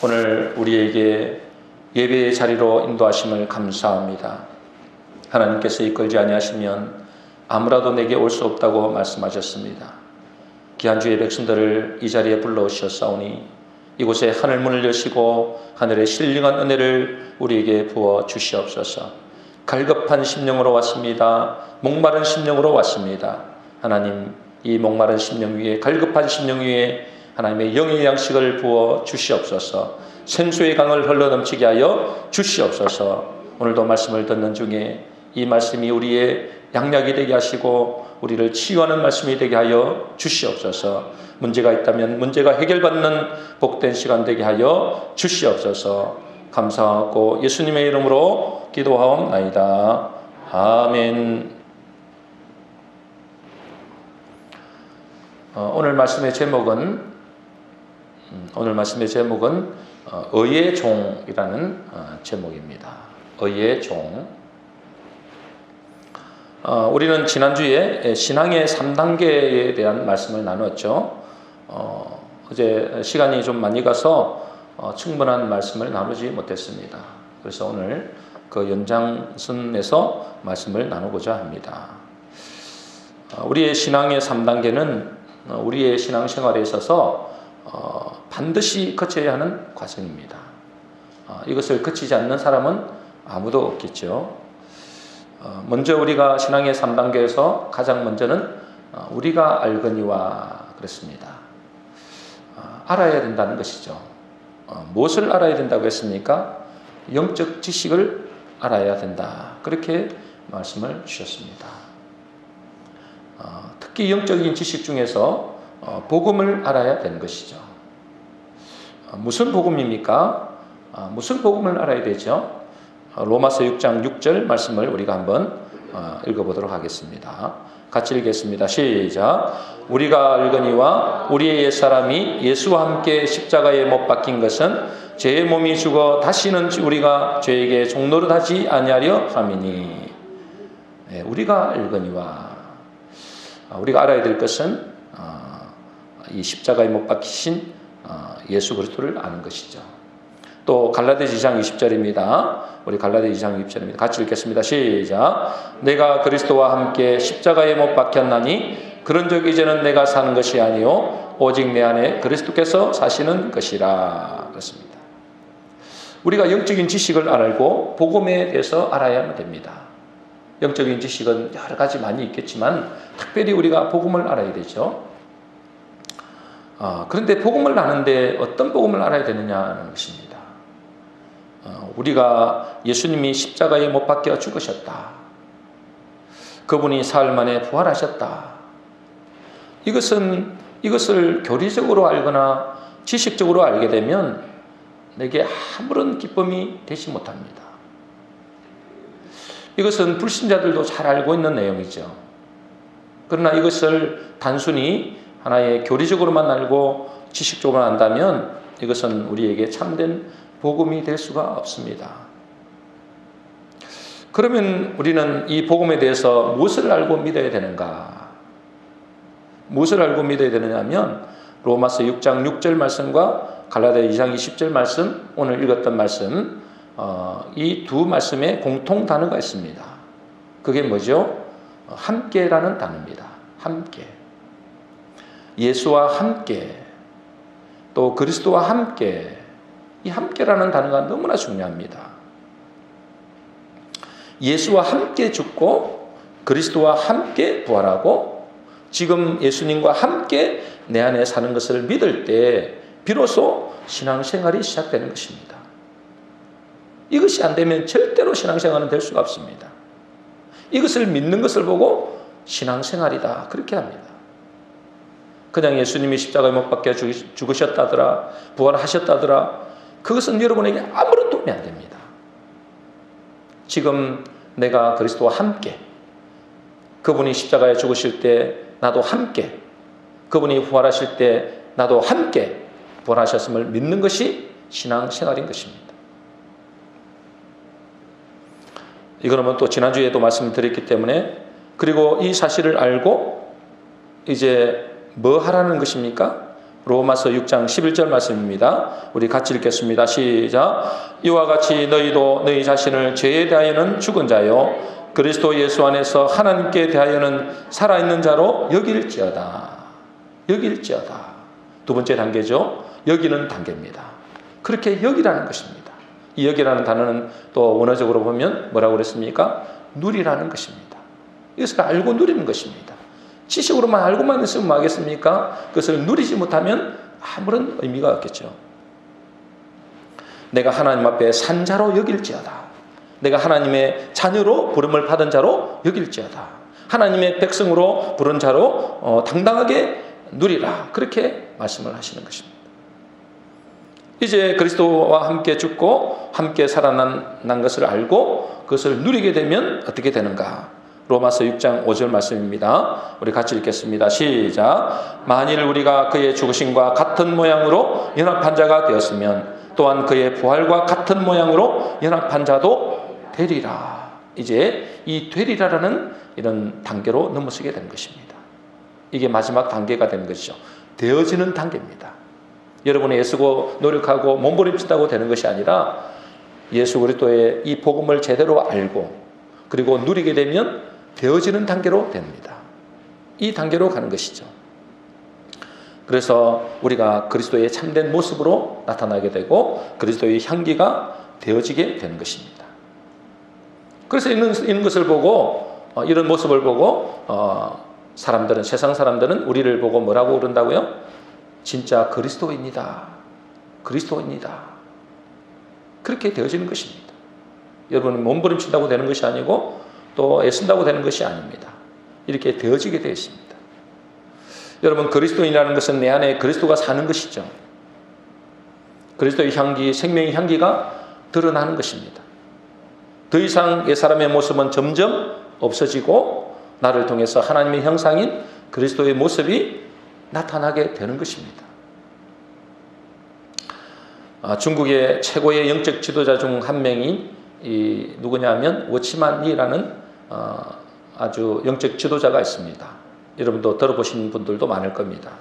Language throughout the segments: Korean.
오늘 우리에게 예배의 자리로 인도하심을 감사합니다. 하나님께서 이끌지 아니하시면 아무라도 내게 올 수 없다고 말씀하셨습니다. 귀한 주의 백성들을 이 자리에 불러오셨사오니 이곳에 하늘문을 여시고 하늘의 신령한 은혜를 우리에게 부어 주시옵소서. 갈급한 심령으로 왔습니다. 목마른 심령으로 왔습니다. 하나님, 이 목마른 심령 위에, 갈급한 심령 위에 하나님의 영의 양식을 부어 주시옵소서. 생수의 강을 흘러넘치게 하여 주시옵소서. 오늘도 말씀을 듣는 중에 이 말씀이 우리의 양약이 되게 하시고 우리를 치유하는 말씀이 되게 하여 주시옵소서. 문제가 있다면 문제가 해결받는 복된 시간 되게 하여 주시옵소서. 감사하고 예수님의 이름으로 기도하옵나이다. 아멘. 오늘 말씀의 제목은 의의 종이라는 제목입니다. 의의 종. 우리는 지난주에 신앙의 3단계에 대한 말씀을 나눴죠. 어제 시간이 좀 많이 가서 충분한 말씀을 나누지 못했습니다. 그래서 오늘 그 연장선에서 말씀을 나누고자 합니다. 우리의 신앙의 3단계는 우리의 신앙생활에 있어서 반드시 거쳐야 하는 과정입니다. 이것을 거치지 않는 사람은 아무도 없겠죠. 먼저 우리가 신앙의 3단계에서 가장 먼저는 우리가 알거니와 그랬습니다. 알아야 된다는 것이죠. 무엇을 알아야 된다고 했습니까? 영적 지식을 알아야 된다. 그렇게 말씀을 주셨습니다. 특히 영적인 지식 중에서 복음을 알아야 되는 것이죠. 무슨 복음입니까? 무슨 복음을 알아야 되죠? 로마서 6장 6절 말씀을 우리가 한번 읽어보도록 하겠습니다. 같이 읽겠습니다. 시작. 우리가 알거니와 우리의 옛사람이 예수와 함께 십자가에 못 박힌 것은 죄의 몸이 죽어 다시는 우리가 죄에게 종노릇하지 아니하려 함이니. 우리가 알거니와 우리가 알아야 될 것은 이 십자가에 못 박히신 예수 그리스도를 아는 것이죠. 또 갈라디아서 2장 20절입니다. 우리 갈라디아서 2장 20절입니다. 같이 읽겠습니다. 시작. 내가 그리스도와 함께 십자가에 못 박혔나니 그런즉 이제는 내가 사는 것이 아니요 오직 내 안에 그리스도께서 사시는 것이라. 그렇습니다. 우리가 영적인 지식을 알고 복음에 대해서 알아야만 됩니다. 영적인 지식은 여러 가지 많이 있겠지만 특별히 우리가 복음을 알아야 되죠. 그런데 복음을 아는데 어떤 복음을 알아야 되느냐는 것입니다. 우리가 예수님이 십자가에 못 박혀 죽으셨다. 그분이 사흘 만에 부활하셨다. 이것을 교리적으로 알거나 지식적으로 알게 되면 내게 아무런 기쁨이 되지 못합니다. 이것은 불신자들도 잘 알고 있는 내용이죠. 그러나 이것을 단순히 하나의 교리적으로만 알고 지식적으로만 안다면 이것은 우리에게 참된 복음이 될 수가 없습니다. 그러면 우리는 이 복음에 대해서 무엇을 알고 믿어야 되는가? 무엇을 알고 믿어야 되느냐면 로마서 6장 6절 말씀과 갈라디아 2장 20절 말씀, 오늘 읽었던 말씀, 이 두 말씀에 공통 단어가 있습니다. 그게 뭐죠? 함께라는 단어입니다. 함께. 예수와 함께, 또 그리스도와 함께. 이 함께라는 단어가 너무나 중요합니다. 예수와 함께 죽고 그리스도와 함께 부활하고 지금 예수님과 함께 내 안에 사는 것을 믿을 때 비로소 신앙생활이 시작되는 것입니다. 이것이 안 되면 절대로 신앙생활은 될 수가 없습니다. 이것을 믿는 것을 보고 신앙생활이다 그렇게 합니다. 그냥 예수님이 십자가에 못 박혀 죽으셨다더라, 부활하셨다더라, 그것은 여러분에게 아무런 도움이 안 됩니다. 지금 내가 그리스도와 함께, 그분이 십자가에 죽으실 때 나도 함께, 그분이 부활하실 때 나도 함께 부활하셨음을 믿는 것이 신앙생활인 것입니다. 이거는 또 지난주에도 말씀드렸기 때문에, 그리고 이 사실을 알고 이제 뭐 하라는 것입니까? 로마서 6장 11절 말씀입니다. 우리 같이 읽겠습니다. 시작. 이와 같이 너희도 너희 자신을 죄에 대하여는 죽은 자요 그리스도 예수 안에서 하나님께 대하여는 살아있는 자로 여길지어다. 여길지어다. 두 번째 단계죠. 여기는 단계입니다. 그렇게 여기라는 것입니다. 이 여기라는 단어는 또 원어적으로 보면 뭐라고 그랬습니까? 누리라는 것입니다. 이것을 알고 누리는 것입니다. 지식으로만 알고만 있으면 뭐 하겠습니까? 그것을 누리지 못하면 아무런 의미가 없겠죠. 내가 하나님 앞에 산 자로 여길지어다. 내가 하나님의 자녀로 부름을 받은 자로 여길지어다. 하나님의 백성으로 부른 자로 당당하게 누리라. 그렇게 말씀을 하시는 것입니다. 이제 그리스도와 함께 죽고 함께 살아난 것을 알고 그것을 누리게 되면 어떻게 되는가? 로마서 6장 5절 말씀입니다. 우리 같이 읽겠습니다. 시작. 만일 우리가 그의 죽으심과 같은 모양으로 연합한 자가 되었으면 또한 그의 부활과 같은 모양으로 연합한 자도 되리라. 이제 이 되리라라는 이런 단계로 넘어서게 되는 것입니다. 이게 마지막 단계가 되는 것이죠. 되어지는 단계입니다. 여러분이 애쓰고 노력하고 몸부림친다고 되는 것이 아니라 예수 그리스도의 이 복음을 제대로 알고 그리고 누리게 되면 되어지는 단계로 됩니다. 이 단계로 가는 것이죠. 그래서 우리가 그리스도의 참된 모습으로 나타나게 되고 그리스도의 향기가 되어지게 되는 것입니다. 그래서 이런 것을 보고 이런 모습을 보고 사람들은 세상 사람들은 우리를 보고 뭐라고 그런다고요? 진짜 그리스도입니다. 그리스도입니다. 그렇게 되어지는 것입니다. 여러분 몸부림친다고 되는 것이 아니고 또 애쓴다고 되는 것이 아닙니다. 이렇게 되어지게 되어 있습니다. 여러분 그리스도인이라는 것은 내 안에 그리스도가 사는 것이죠. 그리스도의 향기, 생명의 향기가 드러나는 것입니다. 더 이상 옛사람의 모습은 점점 없어지고 나를 통해서 하나님의 형상인 그리스도의 모습이 나타나게 되는 것입니다. 중국의 최고의 영적 지도자 중 한 명이 누구냐면 워치만니라는 아주 영적 지도자가 있습니다. 여러분도 들어보신 분들도 많을 겁니다.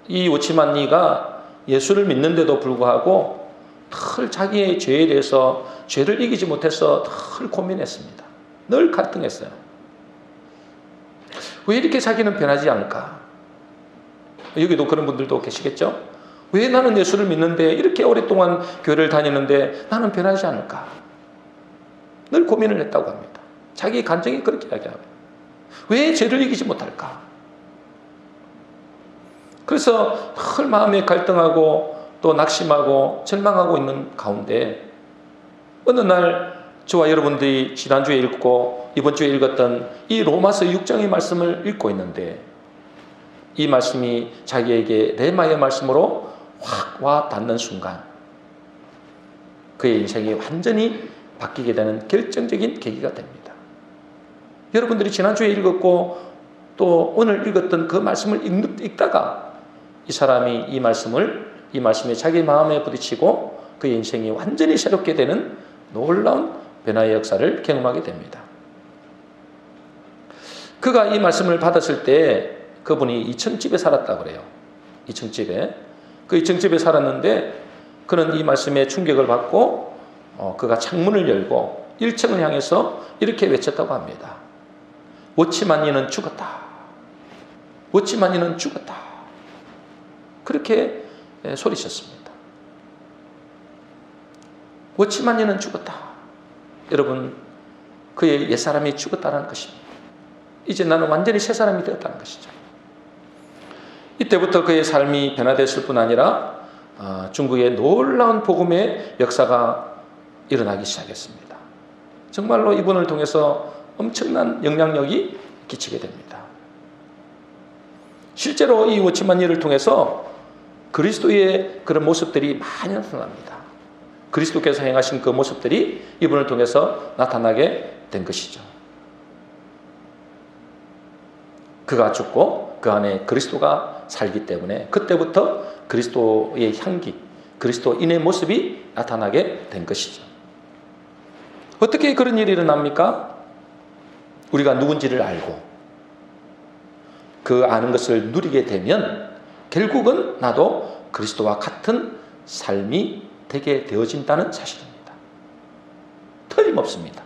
이 워치만니가 예수를 믿는데도 불구하고 늘 자기의 죄에 대해서 죄를 이기지 못해서 늘 고민했습니다. 늘 갈등했어요. 왜 이렇게 자기는 변하지 않을까? 여기도 그런 분들도 계시겠죠? 왜 나는 예수를 믿는데 이렇게 오랫동안 교회를 다니는데 나는 변하지 않을까? 늘 고민을 했다고 합니다. 자기 간증이 그렇게 이야기합니다. 왜 죄를 이기지 못할까? 그래서 늘 마음에 갈등하고 또 낙심하고 절망하고 있는 가운데 어느 날 저와 여러분들이 지난주에 읽고 이번 주에 읽었던 이 로마서 6장의 말씀을 읽고 있는데 이 말씀이 자기에게 레마의 말씀으로 확 와 닿는 순간 그의 인생이 완전히 바뀌게 되는 결정적인 계기가 됩니다. 여러분들이 지난주에 읽었고 또 오늘 읽었던 그 말씀을 읽다가 이 사람이 이 말씀에 자기 마음에 부딪히고 그의 인생이 완전히 새롭게 되는 놀라운 변화의 역사를 경험하게 됩니다. 그가 이 말씀을 받았을 때 그분이 2층집에 살았다고 그래요. 2층집에. 그 2층집에 살았는데 그는 이 말씀에 충격을 받고 그가 창문을 열고 1층을 향해서 이렇게 외쳤다고 합니다. 워치만니는 죽었다. 워치만니는 죽었다. 그렇게 소리쳤습니다. 워치만니는 죽었다. 여러분 그의 옛사람이 죽었다는 것입니다. 이제 나는 완전히 새 사람이 되었다는 것이죠. 이때부터 그의 삶이 변화됐을 뿐 아니라 중국의 놀라운 복음의 역사가 일어나기 시작했습니다. 정말로 이분을 통해서 엄청난 영향력이 끼치게 됩니다. 실제로 이 워치만니를 통해서 그리스도의 그런 모습들이 많이 나타납니다. 그리스도께서 행하신 그 모습들이 이분을 통해서 나타나게 된 것이죠. 그가 죽고 그 안에 그리스도가 살기 때문에 그때부터 그리스도의 향기, 그리스도인의 모습이 나타나게 된 것이죠. 어떻게 그런 일이 일어납니까? 우리가 누군지를 알고 그 아는 것을 누리게 되면 결국은 나도 그리스도와 같은 삶이 되게 되어진다는 사실입니다. 틀림없습니다.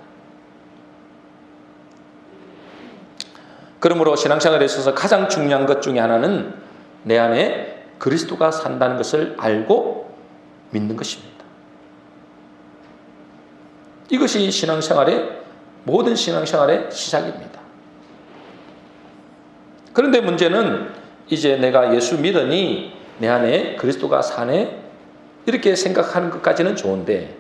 그러므로 신앙생활에 있어서 가장 중요한 것 중에 하나는 내 안에 그리스도가 산다는 것을 알고 믿는 것입니다. 이것이 모든 신앙생활의 시작입니다. 그런데 문제는 이제 내가 예수 믿으니 내 안에 그리스도가 사네? 이렇게 생각하는 것까지는 좋은데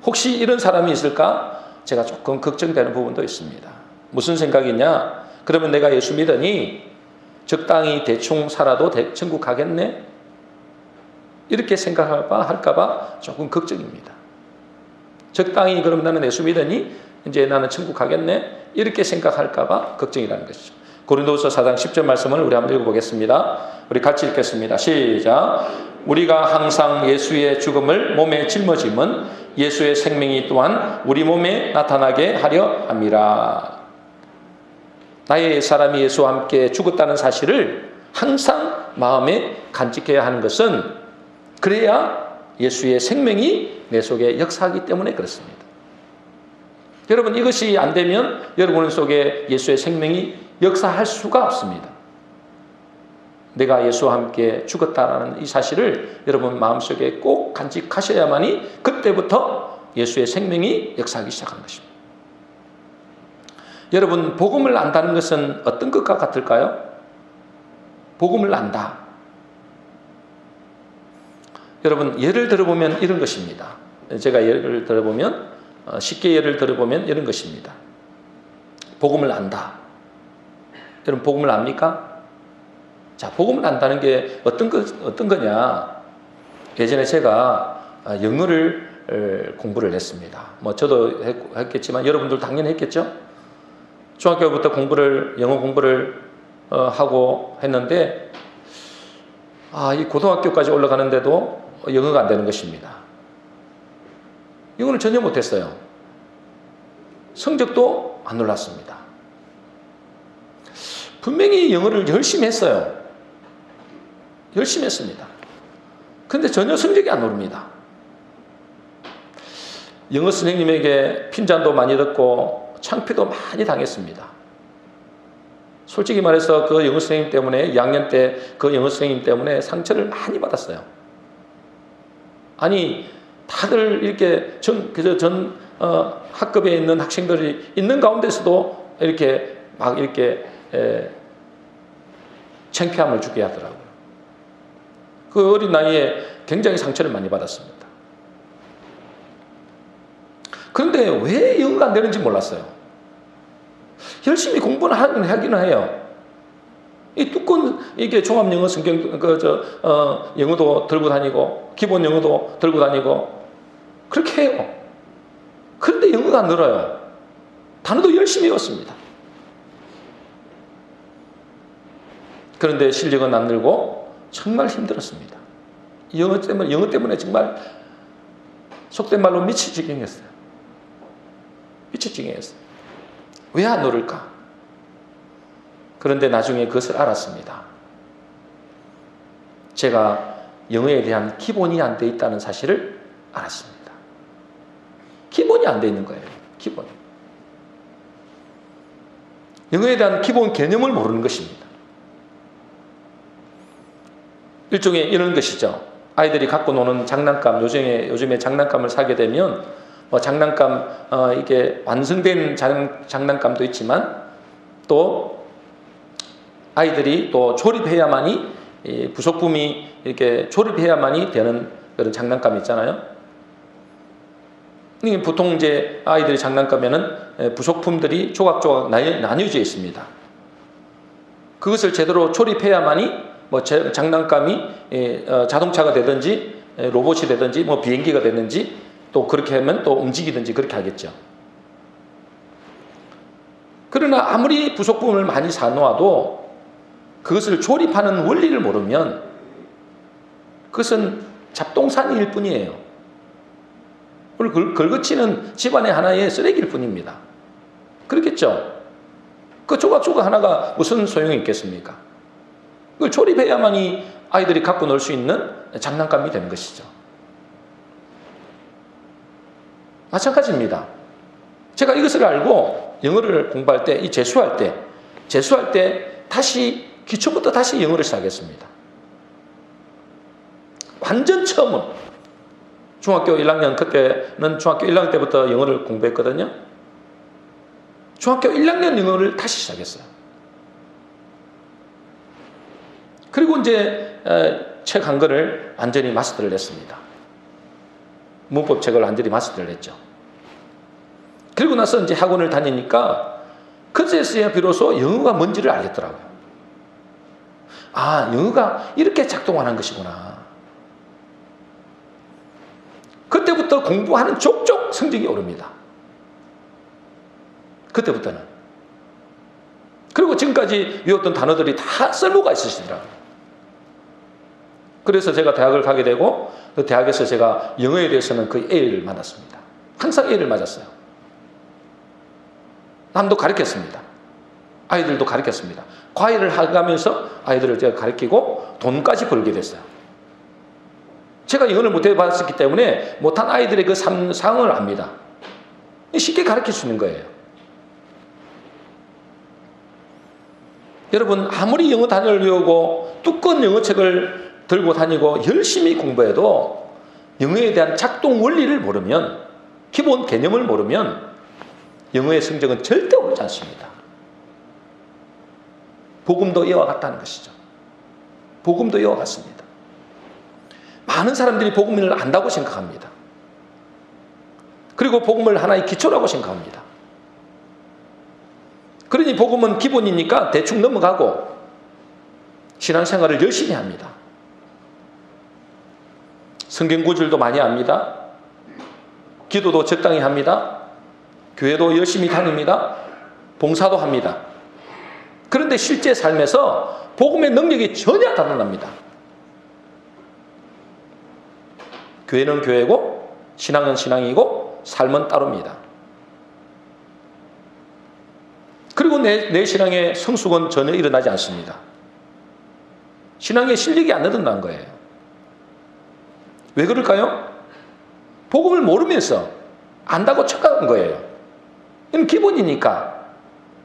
혹시 이런 사람이 있을까? 제가 조금 걱정되는 부분도 있습니다. 무슨 생각이냐? 그러면 내가 예수 믿으니 적당히 대충 살아도 천국 가겠네? 이렇게 할까봐 조금 걱정입니다. 적당히 그럼 나는 예수 믿으니 이제 나는 천국 가겠네? 이렇게 생각할까봐 걱정이라는 것이죠. 고린도후서 4장 10절 말씀을 우리 한번 읽어보겠습니다. 우리 같이 읽겠습니다. 시작. 우리가 항상 예수의 죽음을 몸에 짊어짐은 예수의 생명이 또한 우리 몸에 나타나게 하려 함이라. 나의 옛사람이 예수와 함께 죽었다는 사실을 항상 마음에 간직해야 하는 것은 그래야 예수의 생명이 내 속에 역사하기 때문에 그렇습니다. 여러분 이것이 안 되면 여러분 속에 예수의 생명이 역사할 수가 없습니다. 내가 예수와 함께 죽었다라는 이 사실을 여러분 마음속에 꼭 간직하셔야만이 그때부터 예수의 생명이 역사하기 시작하는 것입니다. 여러분 복음을 안다는 것은 어떤 것과 같을까요? 복음을 안다. 여러분 예를 들어보면 이런 것입니다. 제가 예를 들어보면 쉽게 예를 들어보면 이런 것입니다. 복음을 안다. 여러분 복음을 압니까? 자, 복음을 안다는 게 어떤 거냐? 예전에 제가 영어를 공부를 했습니다. 뭐 저도 했겠지만 여러분들 당연히 했겠죠? 중학교부터 영어 공부를 하고 했는데 이 고등학교까지 올라가는데도 영어가 안 되는 것입니다. 영어를 전혀 못했어요. 성적도 안 올랐습니다. 분명히 영어를 열심히 했어요. 열심히 했습니다. 그런데 전혀 성적이 안 오릅니다. 영어 선생님에게 핀잔도 많이 듣고 창피도 많이 당했습니다. 솔직히 말해서 그 영어 선생님 때문에 2학년 때 그 영어 선생님 때문에 상처를 많이 받았어요. 아니 다들 이렇게 전 학급에 있는 학생들이 있는 가운데서도 이렇게 창피함을 주게 하더라고요. 그 어린 나이에 굉장히 상처를 많이 받았습니다. 그런데 왜 영어가 안 되는지 몰랐어요. 열심히 공부는 하기는 해요. 이 두꺼운 이게 종합 영어 성경 영어도 들고 다니고 기본 영어도 들고 다니고 그렇게 해요. 그런데 영어가 안 늘어요. 단어도 열심히 외웠습니다. 그런데 실력은 안 늘고 정말 힘들었습니다. 영어 때문에 정말 속된 말로 미치지경했어요. 미치지경했어요. 왜 안 오를까? 그런데 나중에 그것을 알았습니다. 제가 영어에 대한 기본이 안 돼 있다는 사실을 알았습니다. 기본이 안 돼 있는 거예요. 기본. 영어에 대한 기본 개념을 모르는 것입니다. 일종의 이런 것이죠. 아이들이 갖고 노는 장난감, 요즘에 장난감을 사게 되면 장난감 이게 완성된 장난감도 있지만 또 아이들이 또 조립해야만이 부속품이 이렇게 조립해야만이 되는 그런 장난감 있잖아요. 보통 이제 아이들이 장난감에는 부속품들이 조각조각 나뉘어져 있습니다. 그것을 제대로 조립해야만이 장난감이 자동차가 되든지 로봇이 되든지 비행기가 되든지 또 그렇게 하면 또 움직이든지 그렇게 하겠죠. 그러나 아무리 부속품을 많이 사놓아도 그것을 조립하는 원리를 모르면 그것은 잡동사니일 뿐이에요. 걸거치는 집안의 하나의 쓰레기일 뿐입니다. 그렇겠죠? 그 조각조각 하나가 무슨 소용이 있겠습니까? 그걸 조립해야만이 아이들이 갖고 놀 수 있는 장난감이 되는 것이죠. 마찬가지입니다. 제가 이것을 알고 영어를 공부할 때, 재수할 때 다시 기초부터 다시 영어를 시작했습니다. 완전 처음은 중학교 1학년, 그때는 중학교 1학년 때부터 영어를 공부했거든요. 중학교 1학년 영어를 다시 시작했어요. 그리고 이제 책 한 권을 완전히 마스터를 했습니다. 문법 책을 완전히 마스터를 했죠. 그리고 나서 이제 학원을 다니니까 그제서야 비로소 영어가 뭔지를 알겠더라고요. 아, 영어가 이렇게 작동하는 것이구나. 그때부터 공부하는 족족 성적이 오릅니다. 그때부터는. 그리고 지금까지 외웠던 단어들이 다 쓸모가 있으시더라고요. 그래서 제가 대학을 가게 되고 그 대학에서 제가 영어에 대해서는 거의 A를 맞았습니다. 항상 A를 맞았어요. 남도 가르쳤습니다. 아이들도 가르쳤습니다. 과외를 하면서 아이들을 제가 가르치고 돈까지 벌게 됐어요. 제가 영어를 못 해봤기 때문에 못한 아이들의 그 상황을 압니다. 쉽게 가르칠 수 있는 거예요. 여러분, 아무리 영어 단어를 외우고 두꺼운 영어책을 들고 다니고 열심히 공부해도 영어에 대한 작동 원리를 모르면, 기본 개념을 모르면 영어의 성적은 절대 오르지 않습니다. 복음도 이와 같다는 것이죠. 복음도 이와 같습니다. 많은 사람들이 복음을 안다고 생각합니다. 그리고 복음을 하나의 기초라고 생각합니다. 그러니 복음은 기본이니까 대충 넘어가고 신앙생활을 열심히 합니다. 성경 구절도 많이 압니다. 기도도 적당히 합니다. 교회도 열심히 다닙니다. 봉사도 합니다. 그런데 실제 삶에서 복음의 능력이 전혀 다릅니다. 교회는 교회고 신앙은 신앙이고 삶은 따로입니다. 그리고 내 신앙의 성숙은 전혀 일어나지 않습니다. 신앙의 실력이 안 늘어난 거예요. 왜 그럴까요? 복음을 모르면서 안다고 착각한 거예요. 이건 기본이니까.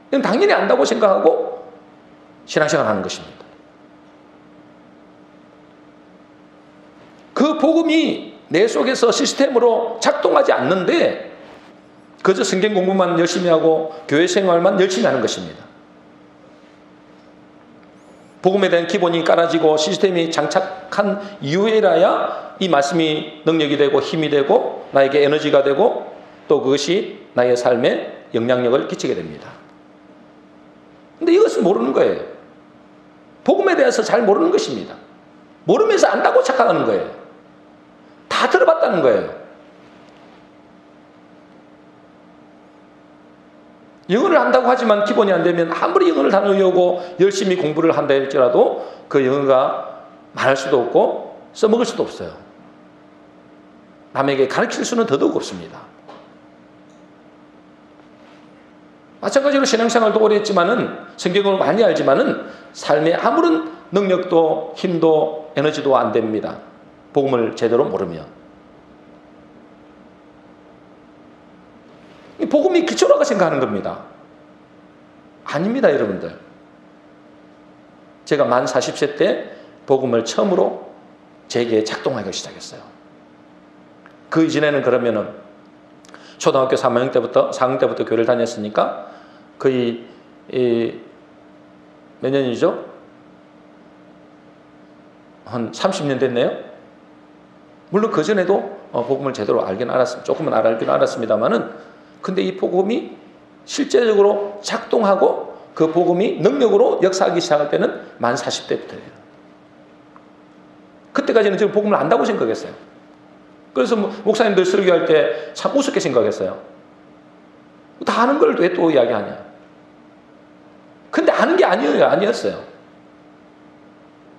이건 당연히 안다고 생각하고 신앙생활 하는 것입니다. 그 복음이 내 속에서 시스템으로 작동하지 않는데 그저 성경 공부만 열심히 하고 교회 생활만 열심히 하는 것입니다. 복음에 대한 기본이 깔아지고 시스템이 장착한 이후에라야 이 말씀이 능력이 되고 힘이 되고 나에게 에너지가 되고 또 그것이 나의 삶에 영향력을 끼치게 됩니다. 근데 이것을 모르는 거예요. 복음에 대해서 잘 모르는 것입니다. 모르면서 안다고 착각하는 거예요. 다 들어봤다는 거예요. 영어를 한다고 하지만 기본이 안 되면 아무리 영어를 다 외우고 열심히 공부를 한다 할지라도 그 영어가 말할 수도 없고 써먹을 수도 없어요. 남에게 가르칠 수는 더더욱 없습니다. 마찬가지로 신앙생활도 오래 했지만은 성경을 많이 알지만은 삶에 아무런 능력도 힘도 에너지도 안 됩니다. 복음을 제대로 모르면. 이 복음이 기초라고 생각하는 겁니다. 아닙니다, 여러분들. 제가 만 40세 때 복음을 처음으로 제게 작동하기 시작했어요. 그 이전에는 그러면은 초등학교 4학년 때부터 교회를 다녔으니까 거의 몇 년이죠? 한 30년 됐네요. 물론 그 전에도 복음을 제대로 알긴 알았습니다. 조금은 알긴 알았습니다만은 근데 이 복음이 실제적으로 작동하고 그 복음이 능력으로 역사하기 시작할 때는 만 40대부터예요. 그때까지는 지금 복음을 안다고 생각했어요. 그래서 목사님들 설교할 때 참 우습게 생각했어요. 다 아는 걸 왜 또 이야기하냐. 근데 아는 게 아니었어요.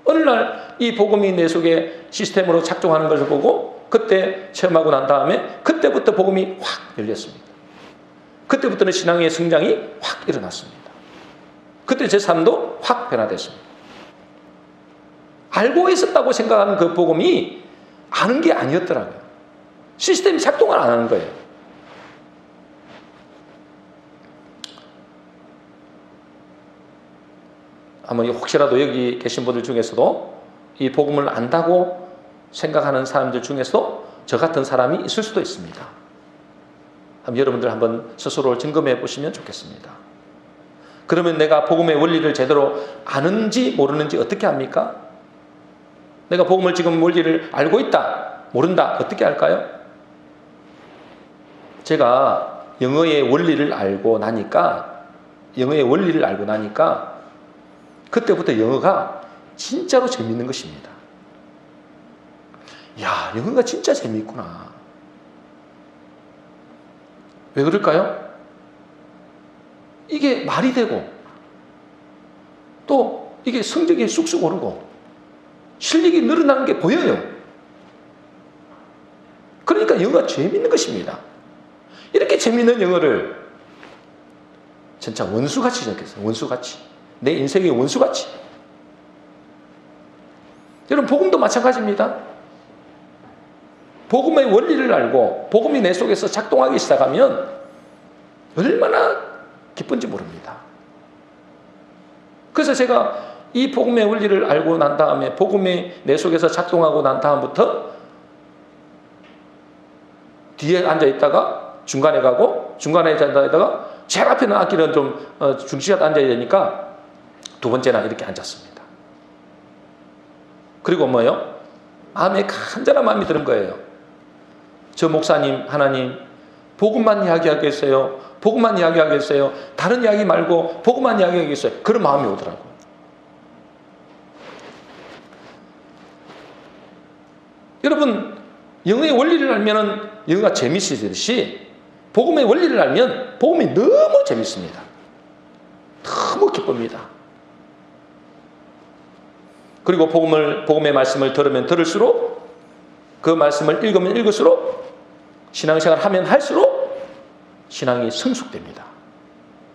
어느 날 이 복음이 내 속에 시스템으로 작동하는 것을 보고 그때 체험하고 난 다음에 그때부터 복음이 확 열렸습니다. 그때부터는 신앙의 성장이 확 일어났습니다. 그때 제 삶도 확 변화됐습니다. 알고 있었다고 생각하는 그 복음이 아는 게 아니었더라고요. 시스템이 작동을 안 하는 거예요. 한번 혹시라도 여기 계신 분들 중에서도 이 복음을 안다고 생각하는 사람들 중에서도 저 같은 사람이 있을 수도 있습니다. 여러분들 한번 스스로를 점검해 보시면 좋겠습니다. 그러면 내가 복음의 원리를 제대로 아는지 모르는지 어떻게 합니까? 내가 복음을 지금 원리를 알고 있다, 모른다, 어떻게 할까요? 제가 영어의 원리를 알고 나니까 그때부터 영어가 진짜로 재밌는 것입니다. 야, 영어가 진짜 재미있구나. 왜 그럴까요? 이게 말이 되고 또 이게 성적이 쑥쑥 오르고 실력이 늘어나는 게 보여요. 그러니까 영어가 재밌는 것입니다. 이렇게 재밌는 영어를 진짜 원수같이 생각했어요. 원수같이. 내 인생의 원수같이. 여러분, 복음도 마찬가지입니다. 복음의 원리를 알고 복음이 내 속에서 작동하기 시작하면 얼마나 기쁜지 모릅니다. 그래서 제가 이 복음의 원리를 알고 난 다음에 복음이 내 속에서 작동하고 난 다음부터 뒤에 앉아있다가 중간에 가고 중간에 앉아있다가 제일 앞에 있는 악기는 좀 중시하게 앉아야 되니까 두 번째나 이렇게 앉았습니다. 그리고 뭐요? 마음에 간절한 마음이 드는 거예요. 저 목사님, 하나님, 복음만 이야기하겠어요? 복음만 이야기하겠어요? 다른 이야기 말고 복음만 이야기하겠어요? 그런 마음이 오더라고요. 여러분, 영어의 원리를 알면 영어가 재밌으듯이 복음의 원리를 알면 복음이 너무 재밌습니다. 너무 기쁩니다. 그리고 복음의 말씀을 들으면 들을수록 그 말씀을 읽으면 읽을수록 신앙생활 하면 할수록 신앙이 성숙됩니다.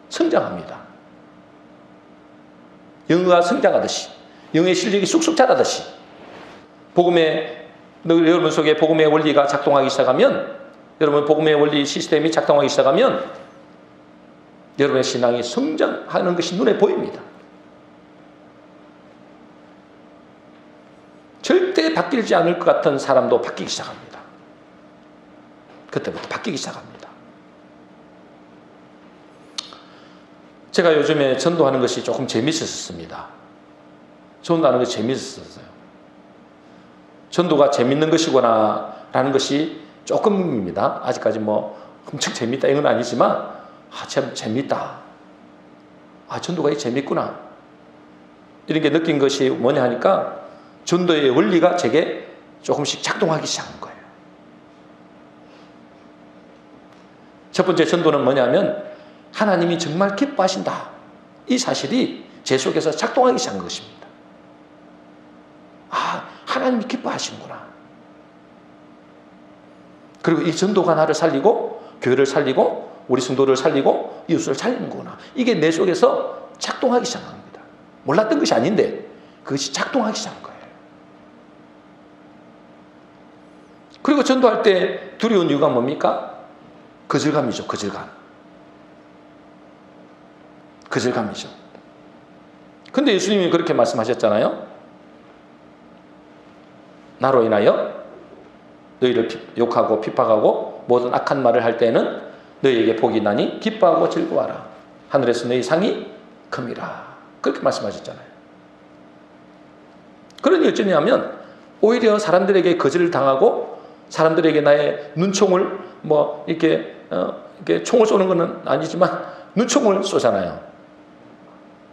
성장합니다. 영어가 성장하듯이 영어의 실력이 쑥쑥 자라듯이 여러분 속에 복음의 원리가 작동하기 시작하면 여러분 복음의 원리 시스템이 작동하기 시작하면 여러분의 신앙이 성장하는 것이 눈에 보입니다. 절대 바뀌지 않을 것 같은 사람도 바뀌기 시작합니다. 그때부터 바뀌기 시작합니다. 제가 요즘에 전도하는 것이 조금 재밌었습니다. 전도하는 것이 재밌었어요. 전도가 재밌는 것이구나 라는 것이 조금입니다. 아직까지 엄청 재밌다 이건 아니지만 참 재밌다. 전도가 재밌구나. 이런 게 느낀 것이 뭐냐 하니까 전도의 원리가 제게 조금씩 작동하기 시작한 거예요. 첫 번째 전도는 뭐냐면 하나님이 정말 기뻐하신다. 이 사실이 제 속에서 작동하기 시작한 것입니다. 하나님이 기뻐하시는구나. 그리고 이 전도가 나를 살리고 교회를 살리고 우리 성도를 살리고 이웃을 살리는구나. 이게 내 속에서 작동하기 시작합니다. 몰랐던 것이 아닌데 그것이 작동하기 시작한 거예요. 그리고 전도할 때 두려운 이유가 뭡니까? 거절감이죠. 거절감이죠. 근데 예수님이 그렇게 말씀하셨잖아요. 나로 인하여 너희를 욕하고 핍박하고 모든 악한 말을 할 때에는 너희에게 복이 나니 기뻐하고 즐거워하라. 하늘에서 너희 상이 큽니다. 그렇게 말씀하셨잖아요. 그러니 어쩌냐면 오히려 사람들에게 거절을 당하고 사람들에게 나의 눈총을 이렇게 총을 쏘는 것은 아니지만 눈총을 쏘잖아요.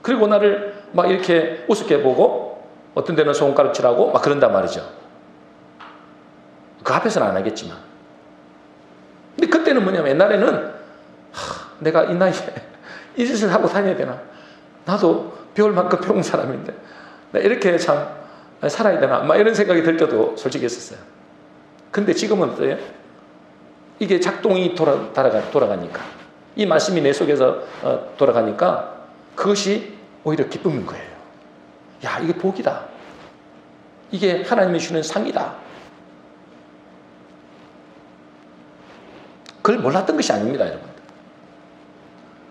그리고 나를 이렇게 우습게 보고 어떤 데는 손가락질하고 그런단 말이죠. 그 앞에서는 안 하겠지만. 근데 그때는 뭐냐면 옛날에는 내가 이 나이에 이 짓을 하고 다녀야 되나? 나도 배울 만큼 배운 사람인데 나 이렇게 참 살아야 되나? 이런 생각이 들 때도 솔직히 있었어요. 근데 지금은 어때요? 이게 작동이 돌아가니까 이 말씀이 내 속에서 돌아가니까 그것이 오히려 기쁨인 거예요. 야, 이게 복이다. 이게 하나님이 주는 상이다. 그걸 몰랐던 것이 아닙니다, 여러분.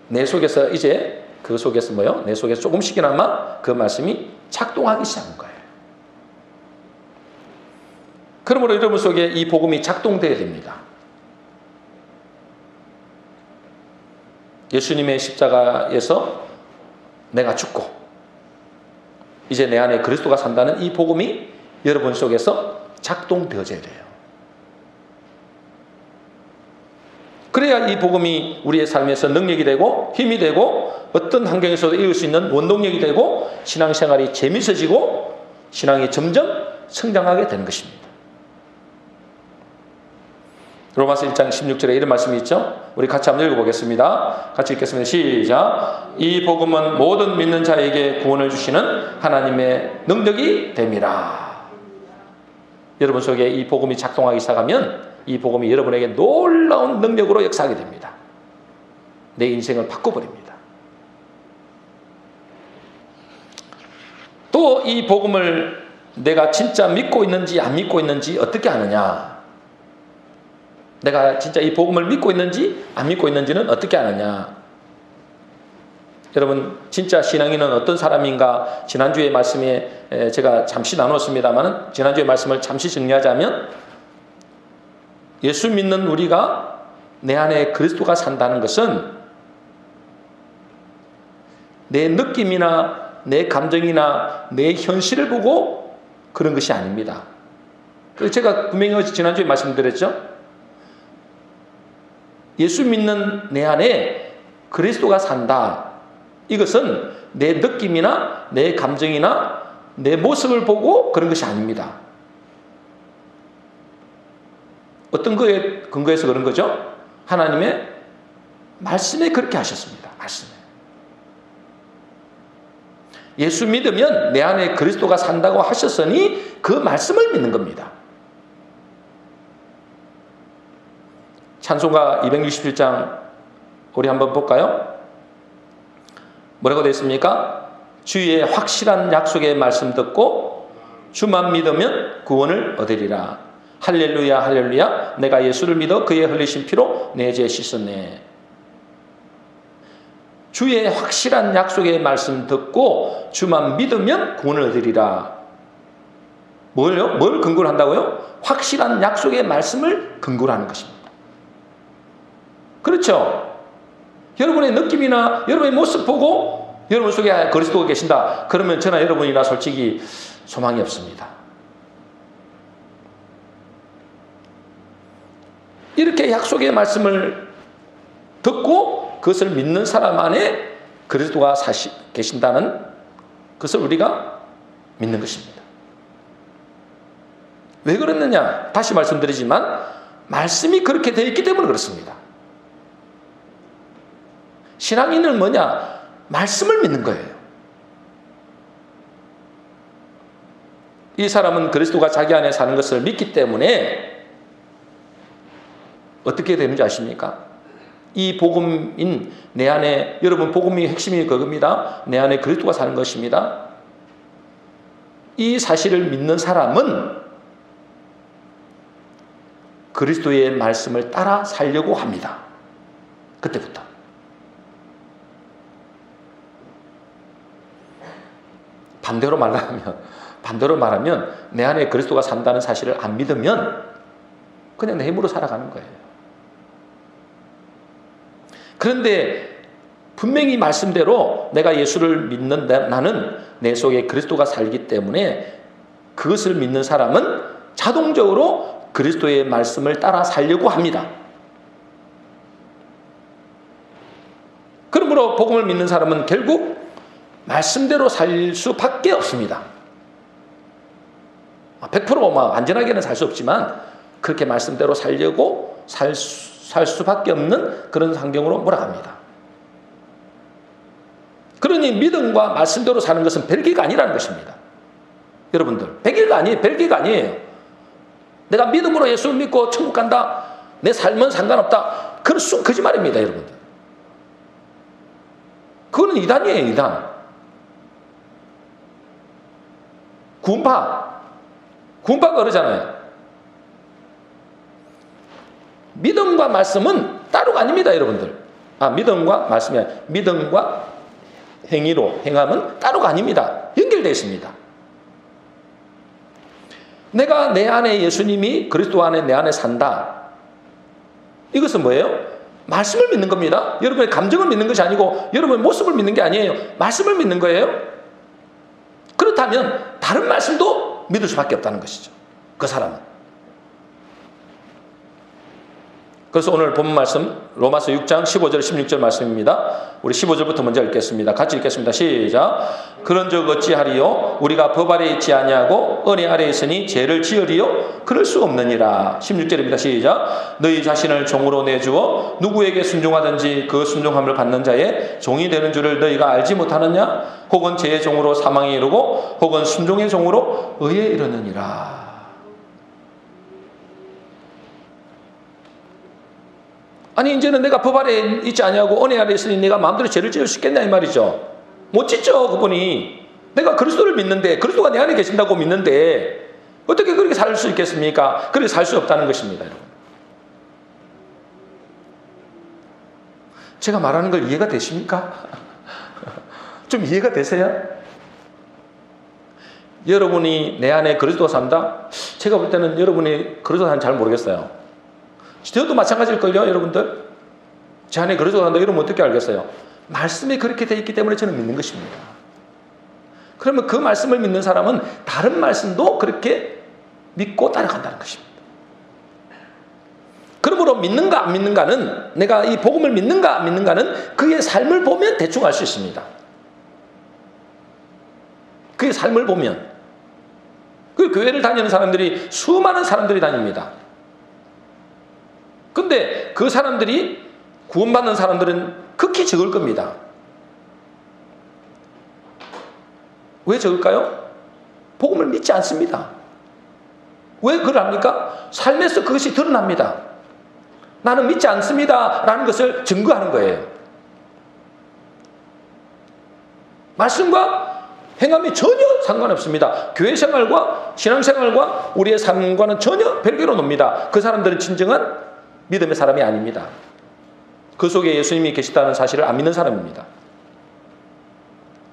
내 속에서 이제 그 속에서 뭐요? 내 속에서 조금씩이나마 그 말씀이 작동하기 시작한 거예요. 그러므로 여러분 속에 이 복음이 작동되어야 됩니다. 예수님의 십자가에서 내가 죽고 이제 내 안에 그리스도가 산다는 이 복음이 여러분 속에서 작동되어져야 돼요. 그래야 이 복음이 우리의 삶에서 능력이 되고 힘이 되고 어떤 환경에서도 이룰 수 있는 원동력이 되고 신앙생활이 재미있어지고 신앙이 점점 성장하게 되는 것입니다. 로마서 1장 16절에 이런 말씀이 있죠. 우리 같이 한번 읽어보겠습니다. 같이 읽겠습니다. 시작. 이 복음은 모든 믿는 자에게 구원을 주시는 하나님의 능력이 됨이라. 여러분 속에 이 복음이 작동하기 시작하면 이 복음이 여러분에게 놀라운 능력으로 역사하게 됩니다. 내 인생을 바꿔버립니다. 또 이 복음을 내가 진짜 믿고 있는지 안 믿고 있는지 어떻게 아느냐? 내가 진짜 이 복음을 믿고 있는지 안 믿고 있는지는 어떻게 아느냐? 여러분 진짜 신앙인은 어떤 사람인가? 지난주의 말씀에 제가 잠시 나눴습니다만 지난주의 말씀을 잠시 정리하자면 예수 믿는 우리가 내 안에 그리스도가 산다는 것은 내 느낌이나 내 감정이나 내 현실을 보고 그런 것이 아닙니다. 제가 분명히 지난주에 말씀드렸죠. 예수 믿는 내 안에 그리스도가 산다. 이것은 내 느낌이나 내 감정이나 내 모습을 보고 그런 것이 아닙니다. 어떤 거에 근거해서 그런 거죠? 하나님의 말씀에 그렇게 하셨습니다. 말씀에. 예수 믿으면 내 안에 그리스도가 산다고 하셨으니 그 말씀을 믿는 겁니다. 찬송가 267장 우리 한번 볼까요? 뭐라고 되어 있습니까? 주의 확실한 약속의 말씀 듣고 주만 믿으면 구원을 얻으리라. 할렐루야 할렐루야 내가 예수를 믿어 그의 흘리신 피로 내 죄 씻었네. 주의 확실한 약속의 말씀 듣고 주만 믿으면 구원을 얻으리라. 뭘요? 뭘 근거로 한다고요? 확실한 약속의 말씀을 근거로 하는 것입니다. 그렇죠? 여러분의 느낌이나 여러분의 모습 보고 여러분 속에 그리스도가 계신다. 그러면 저나 여러분이나 솔직히 소망이 없습니다. 이렇게 약속의 말씀을 듣고 그것을 믿는 사람 안에 그리스도가 계신다는 것을 우리가 믿는 것입니다. 왜 그렇느냐? 다시 말씀드리지만 말씀이 그렇게 되어 있기 때문에 그렇습니다. 신앙인은 뭐냐? 말씀을 믿는 거예요. 이 사람은 그리스도가 자기 안에 사는 것을 믿기 때문에 어떻게 되는지 아십니까? 이 복음인 내 안에, 여러분 복음의 핵심이 그겁니다. 내 안에 그리스도가 사는 것입니다. 이 사실을 믿는 사람은 그리스도의 말씀을 따라 살려고 합니다. 그때부터. 반대로 말하면 내 안에 그리스도가 산다는 사실을 안 믿으면 그냥 내 힘으로 살아가는 거예요. 그런데 분명히 말씀대로 내가 예수를 믿는 나는 내 속에 그리스도가 살기 때문에 그것을 믿는 사람은 자동적으로 그리스도의 말씀을 따라 살려고 합니다. 그러므로 복음을 믿는 사람은 결국 말씀대로 살 수밖에 없습니다. 100% 완전하게는 살 수 없지만 그렇게 말씀대로 살려고 살 수밖에 없는 그런 환경으로 몰아갑니다. 그러니 믿음과 말씀대로 사는 것은 별개가 아니라는 것입니다. 여러분들 별개가 아니에요. 내가 믿음으로 예수를 믿고 천국 간다. 내 삶은 상관없다. 그건 거짓말입니다, 여러분들. 그거는 이단이에요, 이단. 구원파. 구원받고 그러잖아요. 믿음과 말씀은 따로가 아닙니다, 여러분들. 믿음과 말씀이 아니라 믿음과 행위로 행함은 따로가 아닙니다. 연결되어 있습니다. 내가 내 안에 예수님이 그리스도 안에 내 안에 산다. 이것은 뭐예요? 말씀을 믿는 겁니다. 여러분의 감정을 믿는 것이 아니고 여러분의 모습을 믿는 게 아니에요. 말씀을 믿는 거예요. 그렇다면 다른 말씀도 믿을 수밖에 없다는 것이죠. 그 사람은. 그래서 오늘 본 말씀 로마서 6장 15절 16절 말씀입니다. 우리 15절부터 먼저 읽겠습니다. 같이 읽겠습니다. 시작. 그런즉 어찌하리요? 우리가 법 아래 있지 아니하고 은혜 아래 있으니 죄를 지으리요? 그럴 수 없느니라. 16절입니다. 시작. 너희 자신을 종으로 내주어 누구에게 순종하든지 그 순종함을 받는 자의 종이 되는 줄을 너희가 알지 못하느냐? 혹은 죄의 종으로 사망에 이르고 혹은 순종의 종으로 의에 이르느니라. 아니 이제는 내가 법 아래 있지 아니하고 은혜 아래 있으니 내가 마음대로 죄를 지을 수 있겠냐 이 말이죠. 못 짓죠. 그분이. 내가 그리스도를 믿는데 그리스도가 내 안에 계신다고 믿는데 어떻게 그렇게 살 수 있겠습니까? 그렇게 살 수 없다는 것입니다. 여러분. 제가 말하는 걸 이해가 되십니까? 좀 이해가 되세요? 여러분이 내 안에 그리스도가 산다? 제가 볼 때는 여러분이 그리스도가 산지 잘 모르겠어요. 저도 마찬가지일걸요, 여러분들. 제 안에 그리스도가 산다 이러면 어떻게 알겠어요? 말씀이 그렇게 되어 있기 때문에 저는 믿는 것입니다. 그러면 그 말씀을 믿는 사람은 다른 말씀도 그렇게 믿고 따라간다는 것입니다. 그러므로 믿는가 안 믿는가는, 내가 이 복음을 믿는가 안 믿는가는 그의 삶을 보면 대충 알 수 있습니다. 그의 삶을 보면. 그 교회를 다니는 사람들이 수많은 사람들이 다닙니다. 근데 그 사람들이 구원받는 사람들은 극히 적을 겁니다. 왜 적을까요? 복음을 믿지 않습니다. 왜 그걸 합니까? 삶에서 그것이 드러납니다. 나는 믿지 않습니다 라는 것을 증거하는 거예요. 말씀과 행함이 전혀 상관없습니다. 교회 생활과 신앙생활과 우리의 삶과는 전혀 별개로 놉니다. 그 사람들은 진정한 믿음의 사람이 아닙니다. 그 속에 예수님이 계시다는 사실을 안 믿는 사람입니다.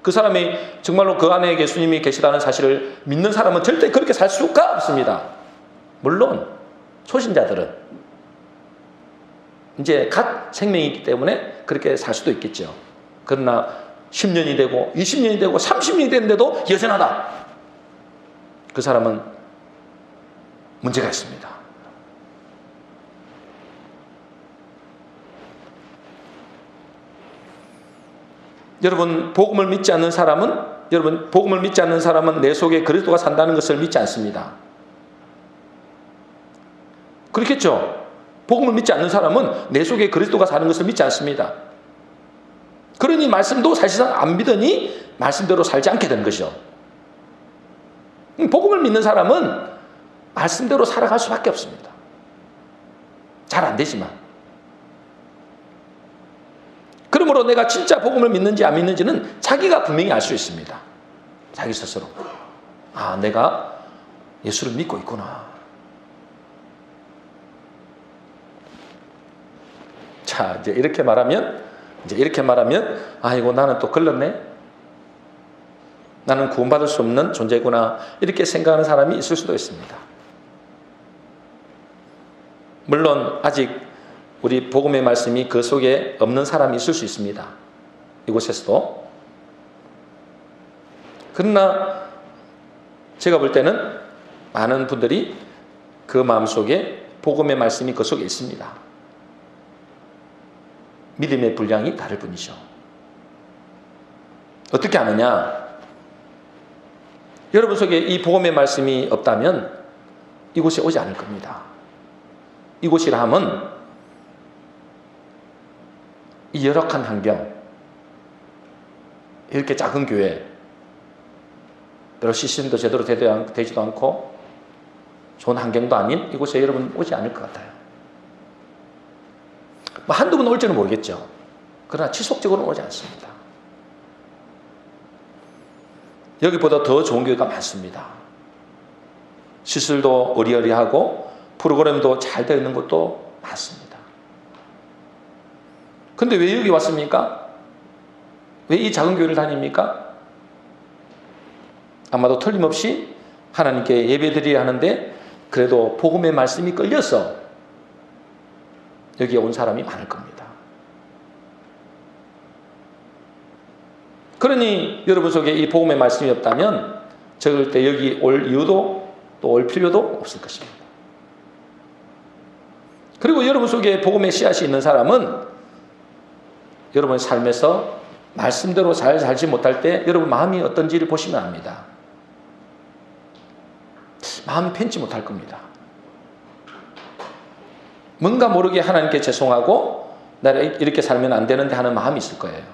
그 사람이 정말로 그 안에 예수님이 계시다는 사실을 믿는 사람은 절대 그렇게 살 수가 없습니다. 물론 초신자들은 이제 갓 생명이기 때문에 그렇게 살 수도 있겠죠. 그러나 10년이 되고 20년이 되고 30년이 됐는데도 여전하다. 그 사람은 문제가 있습니다. 여러분, 복음을 믿지 않는 사람은 내 속에 그리스도가 산다는 것을 믿지 않습니다. 그렇겠죠? 복음을 믿지 않는 사람은 내 속에 그리스도가 사는 것을 믿지 않습니다. 그러니 말씀도 사실상 안 믿으니 말씀대로 살지 않게 되는 것이죠. 복음을 믿는 사람은 말씀대로 살아갈 수밖에 없습니다. 잘 안 되지만. 그러므로 내가 진짜 복음을 믿는지 안 믿는지는 자기가 분명히 알 수 있습니다. 자기 스스로. 내가 예수를 믿고 있구나. 자, 이제 이렇게 말하면, 이거 나는 또 걸렸네? 나는 구원받을 수 없는 존재구나. 이렇게 생각하는 사람이 있을 수도 있습니다. 물론, 아직 우리 복음의 말씀이 그 속에 없는 사람이 있을 수 있습니다. 이곳에서도. 그러나 제가 볼 때는 많은 분들이 그 마음속에 복음의 말씀이 그 속에 있습니다. 믿음의 분량이 다를 뿐이죠. 어떻게 아느냐? 여러분 속에 이 복음의 말씀이 없다면 이곳에 오지 않을 겁니다. 이곳이라 함은 이 열악한 환경, 이렇게 작은 교회, 별로 시스템도 제대로 되지도 않고 좋은 환경도 아닌 이곳에 여러분 오지 않을 것 같아요. 한두 번 올지는 모르겠죠. 그러나 지속적으로는 오지 않습니다. 여기보다 더 좋은 교회가 많습니다. 시설도 어리어리하고 프로그램도 잘 되어 있는 것도 많습니다. 근데 왜 여기 왔습니까? 왜 이 작은 교회를 다닙니까? 아마도 틀림없이 하나님께 예배드려야 하는데 그래도 복음의 말씀이 끌려서 여기에 온 사람이 많을 겁니다. 그러니 여러분 속에 이 복음의 말씀이 없다면 절대 여기 올 이유도 또 올 필요도 없을 것입니다. 그리고 여러분 속에 복음의 씨앗이 있는 사람은 여러분의 삶에서 말씀대로 잘 살지 못할 때 여러분 마음이 어떤지를 보시면 압니다. 마음이 편치 못할 겁니다. 뭔가 모르게 하나님께 죄송하고 나를 이렇게 살면 안 되는데 하는 마음이 있을 거예요.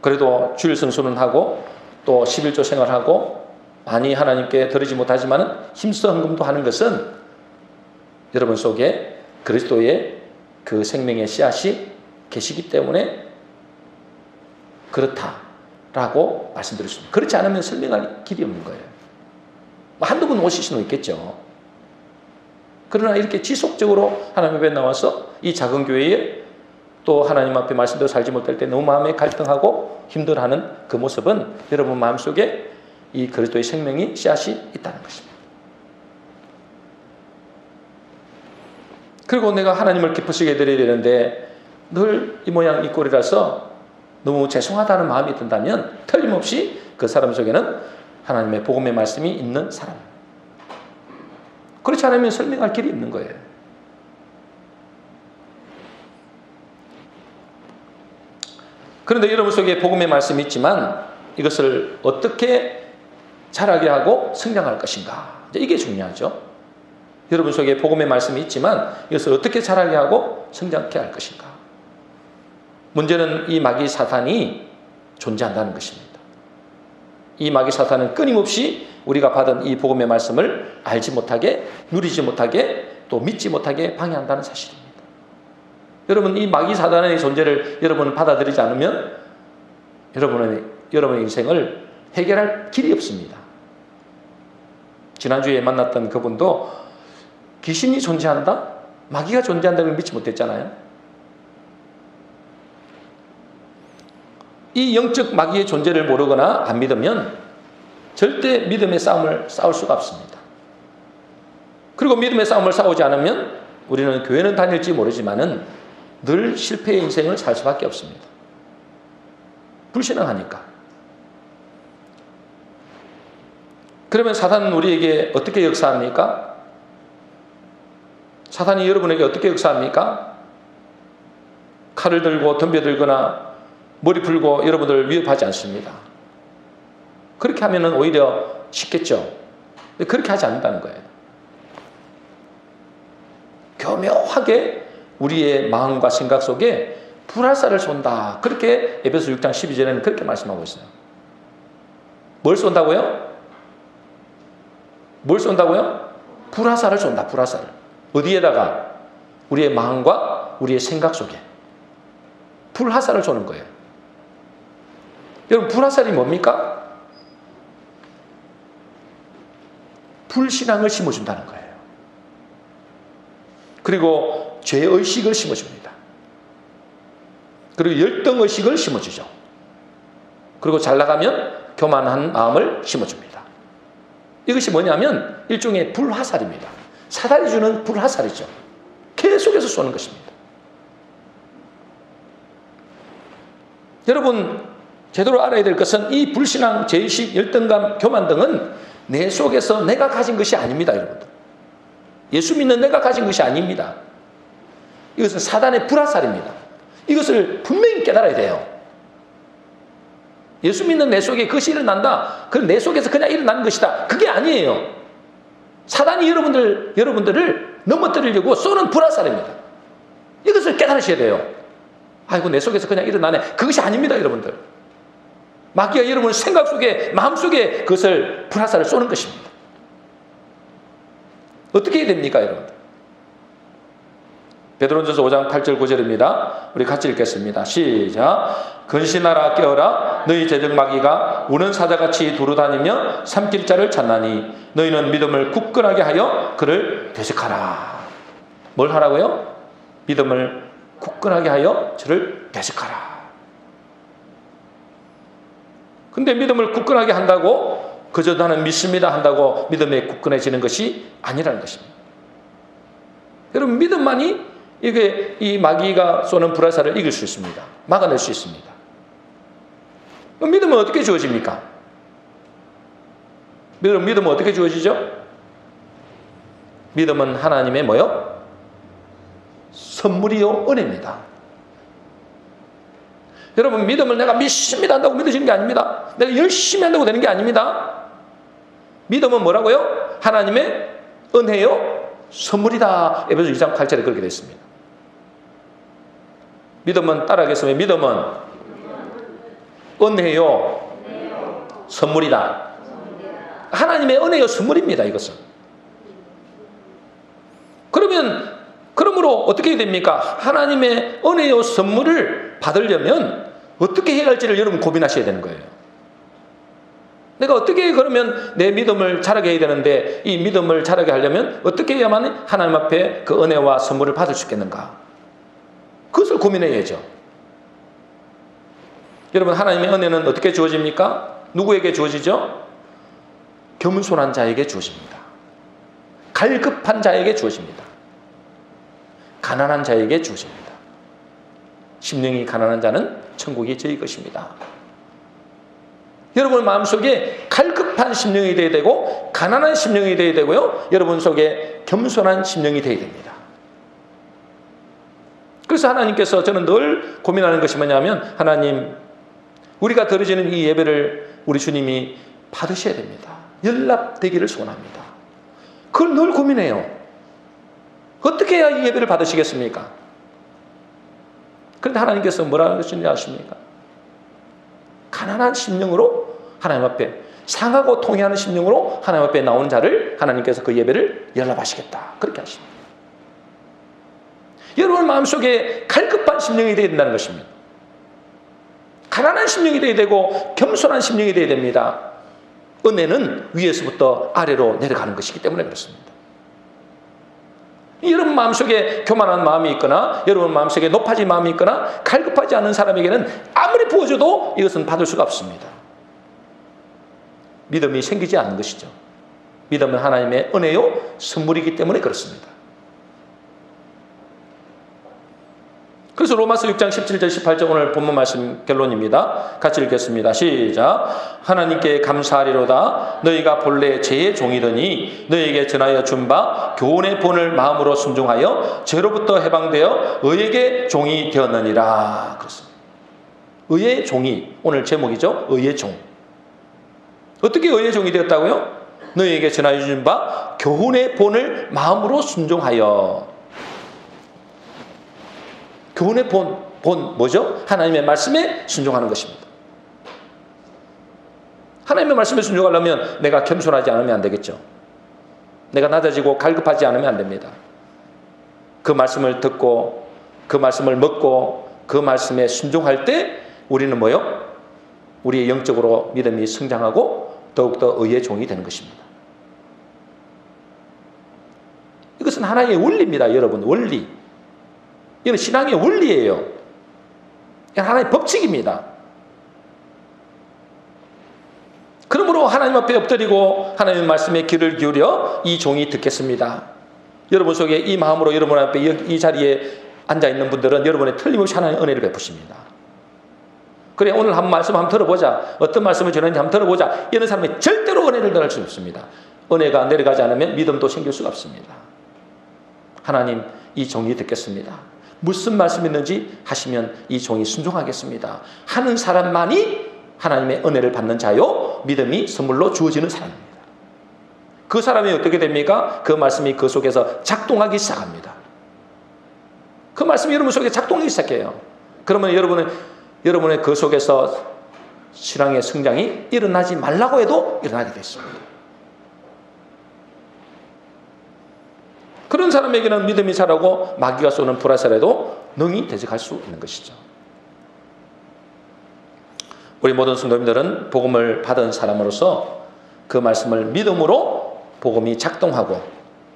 그래도 주일 성수는 하고 또 11조 생활하고 많이 하나님께 드리지 못하지만 힘써 헌금도 하는 것은 여러분 속에 그리스도의 그 생명의 씨앗이 계시기 때문에 그렇다라고 말씀드릴 수 있습니다. 그렇지 않으면 설명할 길이 없는 거예요. 한두 분 오실 수는 있겠죠. 그러나 이렇게 지속적으로 하나님 앞에 나와서 이 작은 교회에 또 하나님 앞에 말씀대로 살지 못할 때 너무 마음에 갈등하고 힘들어하는 그 모습은 여러분 마음속에 이 그리스도의 생명이 씨앗이 있다는 것입니다. 그리고 내가 하나님을 기쁘시게 해드려야 되는데 늘 이 모양 이 꼴이라서 너무 죄송하다는 마음이 든다면 틀림없이 그 사람 속에는 하나님의 복음의 말씀이 있는 사람. 그렇지 않으면 설명할 길이 있는 거예요. 그런데 여러분 속에 복음의 말씀이 있지만 이것을 어떻게 자라게 하고 성장할 것인가? 이게 중요하죠. 여러분 속에 복음의 말씀이 있지만 이것을 어떻게 자라게 하고 성장케 할 것인가? 문제는 이 마귀 사탄이 존재한다는 것입니다. 이 마귀 사탄은 끊임없이 우리가 받은 이 복음의 말씀을 알지 못하게, 누리지 못하게, 또 믿지 못하게 방해한다는 사실입니다. 여러분, 이 마귀 사단의 존재를 여러분은 받아들이지 않으면 여러분의 인생을 해결할 길이 없습니다. 지난주에 만났던 그분도 귀신이 존재한다? 마귀가 존재한다는 걸 믿지 못했잖아요. 이 영적 마귀의 존재를 모르거나 안 믿으면 절대 믿음의 싸움을 싸울 수가 없습니다. 그리고 믿음의 싸움을 싸우지 않으면 우리는 교회는 다닐지 모르지만은 늘 실패의 인생을 살 수밖에 없습니다. 불신앙하니까. 그러면 사단은 우리에게 어떻게 역사합니까? 사단이 여러분에게 어떻게 역사합니까? 칼을 들고 덤벼들거나 머리 풀고 여러분들을 위협하지 않습니다. 그렇게 하면 오히려 쉽겠죠. 그렇게 하지 않는다는 거예요. 교묘하게 우리의 마음과 생각 속에 불화살을 쏜다. 그렇게 에베소 6장 12절에는 그렇게 말씀하고 있어요. 뭘 쏜다고요? 뭘 쏜다고요? 불화살을 쏜다. 불화살을. 어디에다가? 우리의 마음과 우리의 생각 속에 불화살을 쏘는 거예요. 여러분, 불화살이 뭡니까? 불신앙을 심어준다는 거예요. 그리고 죄의식을 심어줍니다. 그리고 열등의식을 심어주죠. 그리고 잘 나가면 교만한 마음을 심어줍니다. 이것이 뭐냐면 일종의 불화살입니다. 사단이 주는 불화살이죠. 계속해서 쏘는 것입니다. 여러분, 제대로 알아야 될 것은 이 불신앙, 죄의식, 열등감, 교만 등은 내 속에서 내가 가진 것이 아닙니다. 여러분들, 예수 믿는 내가 가진 것이 아닙니다. 이것은 사단의 불화살입니다. 이것을 분명히 깨달아야 돼요. 예수 믿는 내 속에 그것이 일어난다. 그건 내 속에서 그냥 일어난 것이다. 그게 아니에요. 사단이 여러분들을 넘어뜨리려고 쏘는 불화살입니다. 이것을 깨달으셔야 돼요. 아이고, 내 속에서 그냥 일어나네. 그것이 아닙니다, 여러분들. 마귀가 여러분 생각 속에, 마음 속에 그것을 불화살을 쏘는 것입니다. 어떻게 해야 됩니까, 여러분들? 베드로전서 5장 8절 9절입니다. 우리 같이 읽겠습니다. 시작. 근신하라 깨어라 너희 제적 마귀가 우는 사자같이 두루다니며 삼킬 자를 찾나니 너희는 믿음을 굳건하게 하여 그를 대적하라. 뭘 하라고요? 믿음을 굳건하게 하여 저를 대적하라. 근데 믿음을 굳건하게 한다고 그저 나는 믿습니다 한다고 믿음에 굳건해지는 것이 아니라는 것입니다. 여러분, 믿음만이 이게 이 마귀가 쏘는 불화살을 이길 수 있습니다. 막아낼 수 있습니다. 믿음은 어떻게 주어집니까? 믿음은 어떻게 주어지죠? 믿음은 하나님의 뭐요? 선물이요, 은혜입니다. 여러분, 믿음을 내가 믿습니다 한다고 믿어지는 게 아닙니다. 내가 열심히 한다고 되는 게 아닙니다. 믿음은 뭐라고요? 하나님의 은혜요, 선물이다. 에베소 2장 8절에 그렇게 되어 있습니다. 믿음은 따라하겠습니다. 믿음은 은혜요, 선물이다. 하나님의 은혜요, 선물입니다. 이것은. 그러므로 어떻게 해야 됩니까? 하나님의 은혜요, 선물을 받으려면 어떻게 해야 할지를 여러분 고민하셔야 되는 거예요. 내가 어떻게 그러면 내 믿음을 자라게 해야 되는데 이 믿음을 자라게 하려면 어떻게 해야만 하나님 앞에 그 은혜와 선물을 받을 수 있겠는가? 그것을 고민해야죠. 여러분, 하나님의 은혜는 어떻게 주어집니까? 누구에게 주어지죠? 겸손한 자에게 주어집니다. 갈급한 자에게 주어집니다. 가난한 자에게 주어집니다. 심령이 가난한 자는 천국이 저희 것입니다. 여러분 마음속에 갈급한 심령이 되어야 되고 가난한 심령이 되어야 되고요. 여러분 속에 겸손한 심령이 되어야 됩니다. 그래서 하나님께서 저는 늘 고민하는 것이 뭐냐면 하나님, 우리가 드려지는 이 예배를 우리 주님이 받으셔야 됩니다. 연락되기를 소원합니다. 그걸 늘 고민해요. 어떻게 해야 이 예배를 받으시겠습니까? 그런데 하나님께서 뭐라는 것인지 아십니까? 가난한 심령으로 하나님 앞에, 상하고 통회하는 심령으로 하나님 앞에 나오는 자를 하나님께서 그 예배를 연락하시겠다. 그렇게 하십니다. 여러분 마음속에 갈급한 심령이 되어야 된다는 것입니다. 가난한 심령이 되어야 되고 겸손한 심령이 되어야 됩니다. 은혜는 위에서부터 아래로 내려가는 것이기 때문에 그렇습니다. 여러분 마음속에 교만한 마음이 있거나 여러분 마음속에 높아진 마음이 있거나 갈급하지 않은 사람에게는 아무리 부어줘도 이것은 받을 수가 없습니다. 믿음이 생기지 않는 것이죠. 믿음은 하나님의 은혜요 선물이기 때문에 그렇습니다. 그래서 로마서 6장 17절 18절 오늘 본문 말씀 결론입니다. 같이 읽겠습니다. 시작. 하나님께 감사하리로다. 너희가 본래 죄의 종이더니 너희에게 전하여 준 바 교훈의 본을 마음으로 순종하여 죄로부터 해방되어 의에게 종이 되었느니라. 그렇습니다. 의의 종이 오늘 제목이죠. 의의 종. 어떻게 의의 종이 되었다고요? 너희에게 전하여 준 바 교훈의 본을 마음으로 순종하여. 교훈의 본 뭐죠? 하나님의 말씀에 순종하는 것입니다. 하나님의 말씀에 순종하려면 내가 겸손하지 않으면 안 되겠죠. 내가 낮아지고 갈급하지 않으면 안 됩니다. 그 말씀을 듣고 그 말씀을 먹고 그 말씀에 순종할 때 우리는 뭐요? 우리의 영적으로 믿음이 성장하고 더욱더 의의 종이 되는 것입니다. 이것은 하나의 원리입니다. 여러분, 원리. 이건 신앙의 원리예요. 이건 하나의 법칙입니다. 그러므로 하나님 앞에 엎드리고 하나님의 말씀에 귀를 기울여 이 종이 듣겠습니다. 여러분 속에 이 마음으로 여러분 앞에 이 자리에 앉아있는 분들은 여러분의 틀림없이 하나님의 은혜를 베푸십니다. 그래, 오늘 한 말씀 한번 들어보자. 어떤 말씀을 전하는지 한번 들어보자. 이런 사람이 절대로 은혜를 받을 수 없습니다. 은혜가 내려가지 않으면 믿음도 생길 수가 없습니다. 하나님, 이 종이 듣겠습니다. 무슨 말씀 있는지 하시면 이 종이 순종하겠습니다. 하는 사람만이 하나님의 은혜를 받는 자요, 믿음이 선물로 주어지는 사람입니다. 그 사람이 어떻게 됩니까? 그 말씀이 그 속에서 작동하기 시작합니다. 그 말씀이 여러분 속에 작동하기 시작해요. 그러면 여러분의 그 속에서 신앙의 성장이 일어나지 말라고 해도 일어나게 됐습니다. 그런 사람에게는 믿음이 자라고 마귀가 쏘는 불화살에도 능히 대적할 수 있는 것이죠. 우리 모든 성도님들은 복음을 받은 사람으로서 그 말씀을 믿음으로 복음이 작동하고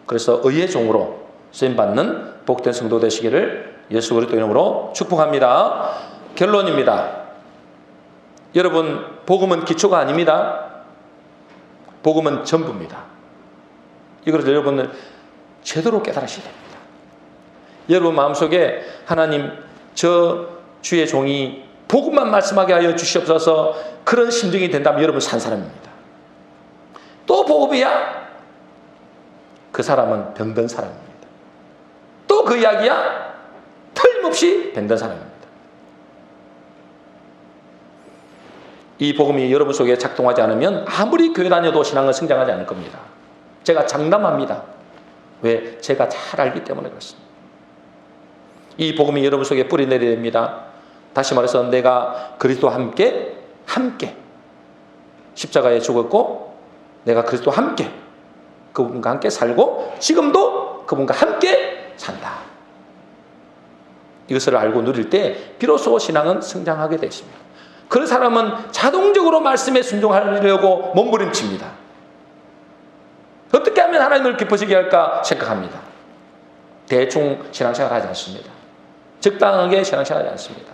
그래서 의의 종으로 쓰임받는 복된 성도 되시기를 예수 그리스도 이름으로 축복합니다. 결론입니다. 여러분, 복음은 기초가 아닙니다. 복음은 전부입니다. 이걸 여러분은 제대로 깨달으셔야 됩니다. 여러분 마음속에 하나님, 저 주의 종이 복음만 말씀하게 하여 주시옵소서, 그런 심정이 된다면 여러분 산 사람입니다. 또 복음이야? 그 사람은 병든 사람입니다. 또 그 이야기야? 틀림없이 병든 사람입니다. 이 복음이 여러분 속에 작동하지 않으면 아무리 교회 다녀도 신앙은 성장하지 않을 겁니다. 제가 장담합니다. 왜? 제가 잘 알기 때문에 그렇습니다. 이 복음이 여러분 속에 뿌리 내려야 됩니다. 다시 말해서 내가 그리스도와 함께 십자가에 죽었고 내가 그리스도와 함께 그분과 함께 살고 지금도 그분과 함께 산다. 이것을 알고 누릴 때 비로소 신앙은 성장하게 되십니다. 그 사람은 자동적으로 말씀에 순종하려고 몸부림칩니다. 어떻게 하면 하나님을 기쁘시게 할까 생각합니다. 대충 신앙생활 하지 않습니다. 적당하게 신앙생활 하지 않습니다.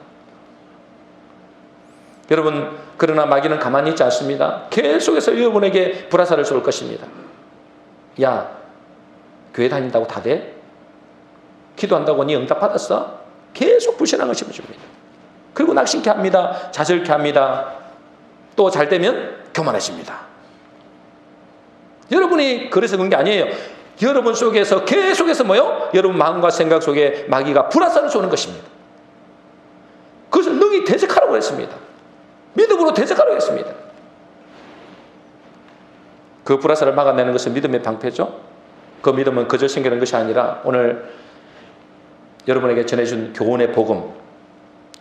여러분, 그러나 마귀는 가만히 있지 않습니다. 계속해서 여러분에게 불화살을 쏠 것입니다. 야, 교회 다닌다고 다 돼? 기도한다고 네 응답 받았어? 계속 불신앙을 심어줍니다. 그리고 낙심케 합니다. 좌절케 합니다. 또 잘 되면 교만해집니다. 여러분이 그래서 그런 게 아니에요. 여러분 속에서 계속해서 뭐요? 여러분 마음과 생각 속에 마귀가 불화살을 쏘는 것입니다. 그것을 능히 대적하라고 했습니다. 믿음으로 대적하라고 했습니다. 그 불화살을 막아내는 것은 믿음의 방패죠. 그 믿음은 그저 생기는 것이 아니라 오늘 여러분에게 전해준 교훈의 복음,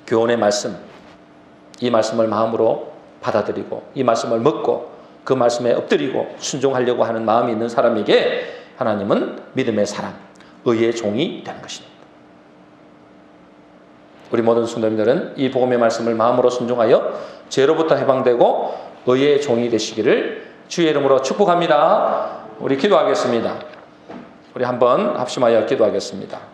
교훈의 말씀, 이 말씀을 마음으로 받아들이고 이 말씀을 먹고 그 말씀에 엎드리고 순종하려고 하는 마음이 있는 사람에게 하나님은 믿음의 사람, 의의 종이 되는 것입니다. 우리 모든 성도님들은 이 복음의 말씀을 마음으로 순종하여 죄로부터 해방되고 의의 종이 되시기를 주의 이름으로 축복합니다. 우리 기도하겠습니다. 우리 한번 합심하여 기도하겠습니다.